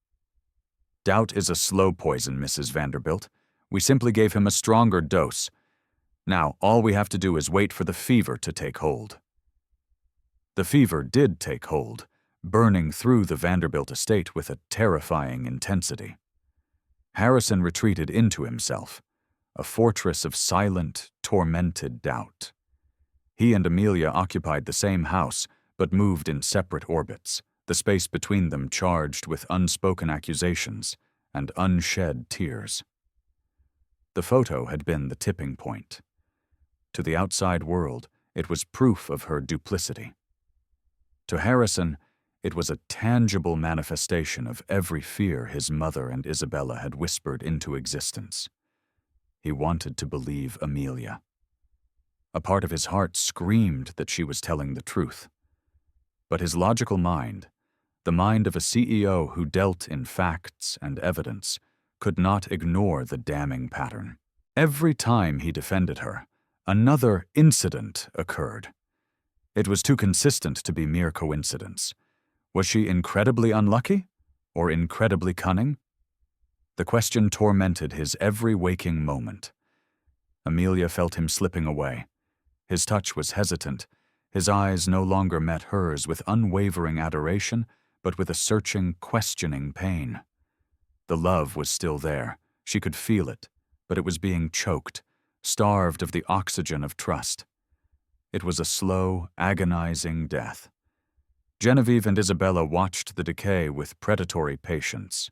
"Doubt is a slow poison, Mrs. Vanderbilt. We simply gave him a stronger dose. Now, all we have to do is wait for the fever to take hold." The fever did take hold, burning through the Vanderbilt estate with a terrifying intensity. Harrison retreated into himself, a fortress of silent, tormented doubt. He and Amelia occupied the same house, but moved in separate orbits, the space between them charged with unspoken accusations and unshed tears. The photo had been the tipping point. To the outside world, it was proof of her duplicity. To Harrison, it was a tangible manifestation of every fear his mother and Isabella had whispered into existence. He wanted to believe Amelia. A part of his heart screamed that she was telling the truth. But his logical mind, the mind of a CEO who dealt in facts and evidence, could not ignore the damning pattern. Every time he defended her, another incident occurred. It was too consistent to be mere coincidence. Was she incredibly unlucky or incredibly cunning? The question tormented his every waking moment. Amelia felt him slipping away. His touch was hesitant. His eyes no longer met hers with unwavering adoration, but with a searching, questioning pain. The love was still there. She could feel it, but it was being choked, starved of the oxygen of trust. It was a slow, agonizing death. Genevieve and Isabella watched the decay with predatory patience.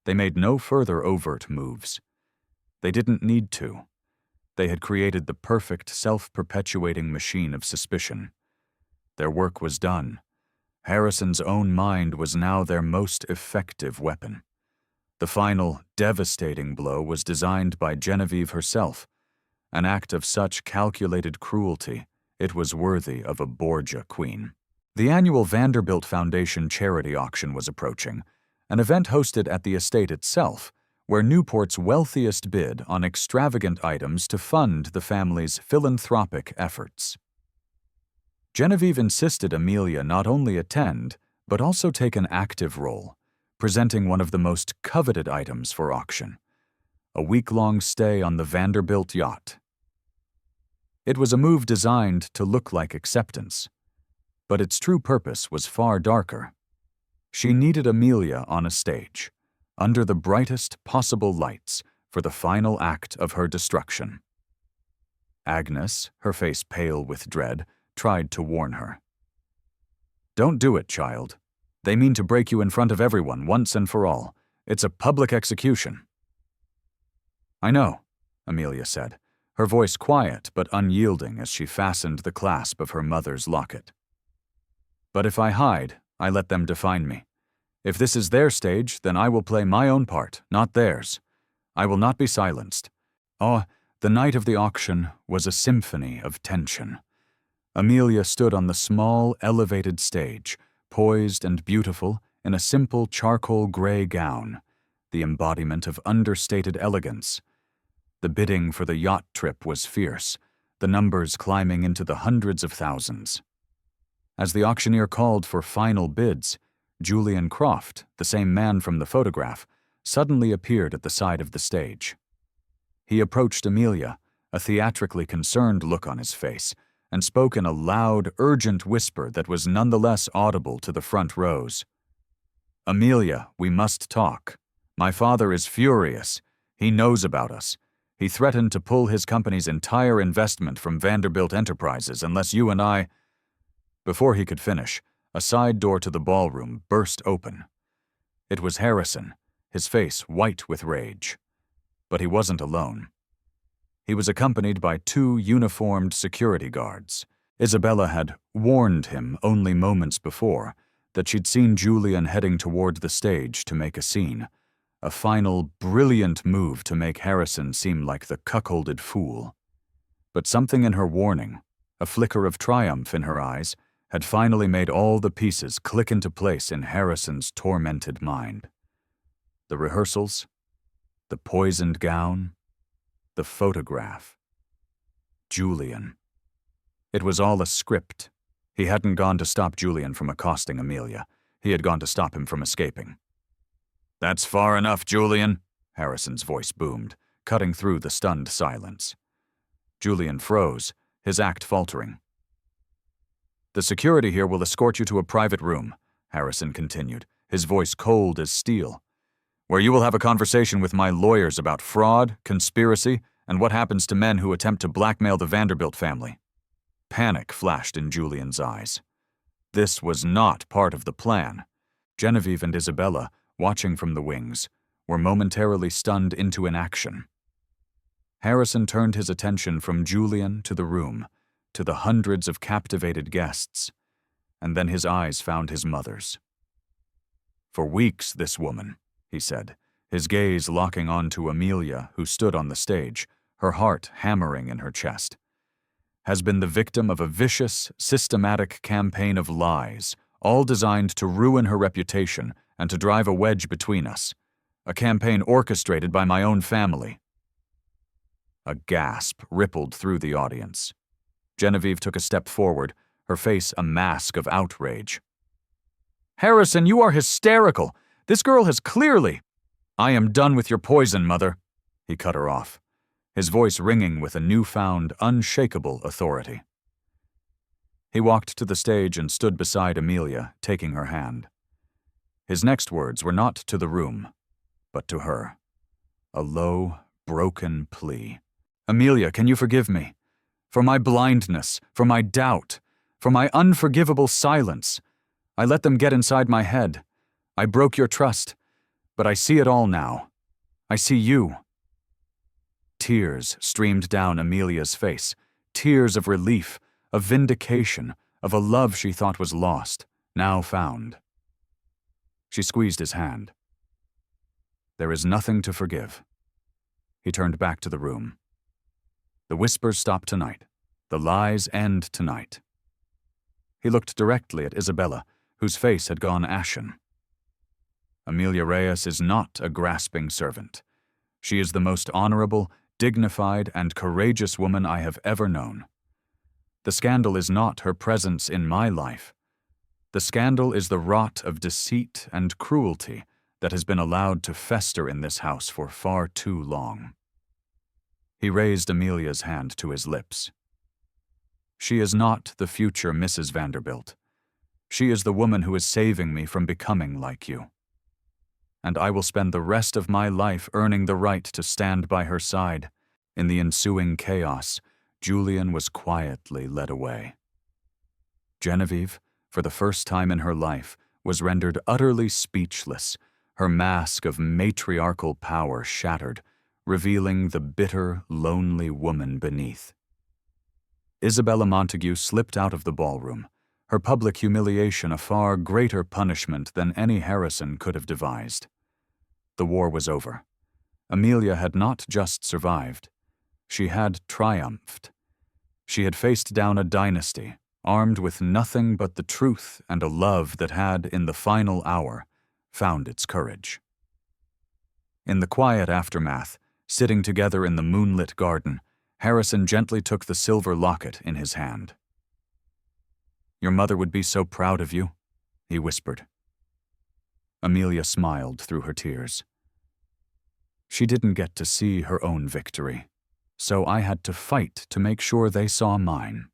They made no further overt moves. They didn't need to. They had created the perfect self-perpetuating machine of suspicion. Their work was done. Harrison's own mind was now their most effective weapon. The final, devastating blow was designed by Genevieve herself, an act of such calculated cruelty it was worthy of a Borgia queen. The annual Vanderbilt Foundation charity auction was approaching, an event hosted at the estate itself, where Newport's wealthiest bid on extravagant items to fund the family's philanthropic efforts. Genevieve insisted Amelia not only attend, but also take an active role, presenting one of the most coveted items for auction: a week-long stay on the Vanderbilt yacht. It was a move designed to look like acceptance, but its true purpose was far darker. She needed Amelia on a stage, under the brightest possible lights, for the final act of her destruction. Agnes, her face pale with dread, tried to warn her. "Don't do it, child. They mean to break you in front of everyone once and for all. It's a public execution." "I know," Amelia said, her voice quiet but unyielding as she fastened the clasp of her mother's locket. "But if I hide, I let them define me. If this is their stage, then I will play my own part, not theirs. I will not be silenced. Oh, the night of the auction was a symphony of tension. Amelia stood on the small, elevated stage, poised and beautiful in a simple charcoal gray gown, the embodiment of understated elegance. The bidding for the yacht trip was fierce, the numbers climbing into the hundreds of thousands. As the auctioneer called for final bids, Julian Croft, the same man from the photograph, suddenly appeared at the side of the stage. He approached Amelia, a theatrically concerned look on his face, and spoke in a loud, urgent whisper that was nonetheless audible to the front rows. "Amelia, we must talk. My father is furious. He knows about us. He threatened to pull his company's entire investment from Vanderbilt Enterprises unless you and I—" Before he could finish, a side door to the ballroom burst open. It was Harrison, his face white with rage. But he wasn't alone. He was accompanied by 2 uniformed security guards. Isabella had warned him only moments before that she'd seen Julian heading toward the stage to make a scene, a final, brilliant move to make Harrison seem like the cuckolded fool. But something in her warning, a flicker of triumph in her eyes, had finally made all the pieces click into place in Harrison's tormented mind. The rehearsals, the poisoned gown, the photograph. Julian. It was all a script. He hadn't gone to stop Julian from accosting Amelia. He had gone to stop him from escaping. "That's far enough, Julian," Harrison's voice boomed, cutting through the stunned silence. Julian froze, his act faltering. "The security here will escort you to a private room," Harrison continued, his voice cold as steel, "where you will have a conversation with my lawyers about fraud, conspiracy, and what happens to men who attempt to blackmail the Vanderbilt family." Panic flashed in Julian's eyes. This was not part of the plan. Genevieve and Isabella, watching from the wings, were momentarily stunned into inaction. Harrison turned his attention from Julian to the room, to the hundreds of captivated guests, and then his eyes found his mother's. "For weeks, this woman," he said, his gaze locking on to Amelia, who stood on the stage, her heart hammering in her chest, "has been the victim of a vicious, systematic campaign of lies, all designed to ruin her reputation and to drive a wedge between us. A campaign orchestrated by my own family." A gasp rippled through the audience. Genevieve took a step forward, her face a mask of outrage. "Harrison, you are hysterical! This girl has clearly—" "I am done with your poison, Mother," he cut her off, his voice ringing with a newfound, unshakable authority. He walked to the stage and stood beside Amelia, taking her hand. His next words were not to the room, but to her. A low, broken plea. "Amelia, can you forgive me? For my blindness, for my doubt, for my unforgivable silence. I let them get inside my head. I broke your trust, but I see it all now. I see you." Tears streamed down Amelia's face, tears of relief, of vindication, of a love she thought was lost, now found. She squeezed his hand. "There is nothing to forgive." He turned back to the room. "The whispers stop tonight. The lies end tonight." He looked directly at Isabella, whose face had gone ashen. "Amelia Reyes is not a grasping servant. She is the most honorable, dignified, and courageous woman I have ever known. The scandal is not her presence in my life. The scandal is the rot of deceit and cruelty that has been allowed to fester in this house for far too long." He raised Amelia's hand to his lips. "She is not the future Mrs. Vanderbilt. She is the woman who is saving me from becoming like you. And I will spend the rest of my life earning the right to stand by her side." In the ensuing chaos, Julian was quietly led away. Genevieve, for the first time in her life, was rendered utterly speechless, her mask of matriarchal power shattered, revealing the bitter, lonely woman beneath. Isabella Montague slipped out of the ballroom, her public humiliation a far greater punishment than any Harrison could have devised. The war was over. Amelia had not just survived. She had triumphed. She had faced down a dynasty, armed with nothing but the truth and a love that had, in the final hour, found its courage. In the quiet aftermath, sitting together in the moonlit garden, Harrison gently took the silver locket in his hand. "Your mother would be so proud of you," he whispered. Amelia smiled through her tears. "She didn't get to see her own victory, so I had to fight to make sure they saw mine."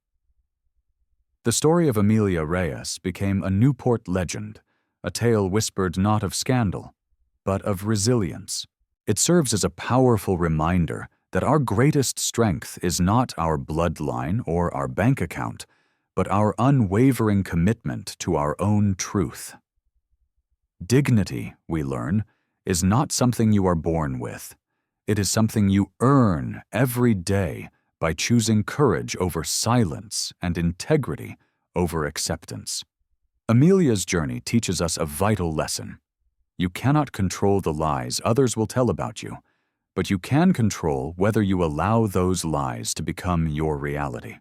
The story of Amelia Reyes became a Newport legend, a tale whispered not of scandal, but of resilience. It serves as a powerful reminder that our greatest strength is not our bloodline or our bank account, but our unwavering commitment to our own truth. Dignity, we learn, is not something you are born with. It is something you earn every day by choosing courage over silence and integrity over acceptance. Amelia's journey teaches us a vital lesson. You cannot control the lies others will tell about you, but you can control whether you allow those lies to become your reality.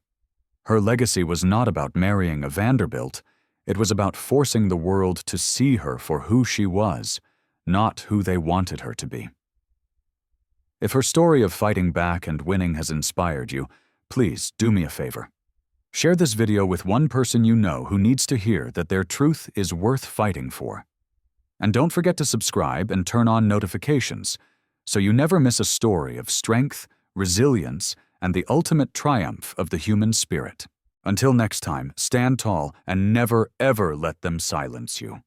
Her legacy was not about marrying a Vanderbilt. It was about forcing the world to see her for who she was, not who they wanted her to be. If her story of fighting back and winning has inspired you, please do me a favor. Share this video with one person you know who needs to hear that their truth is worth fighting for. And don't forget to subscribe and turn on notifications so you never miss a story of strength, resilience, and the ultimate triumph of the human spirit. Until next time, stand tall and never ever let them silence you.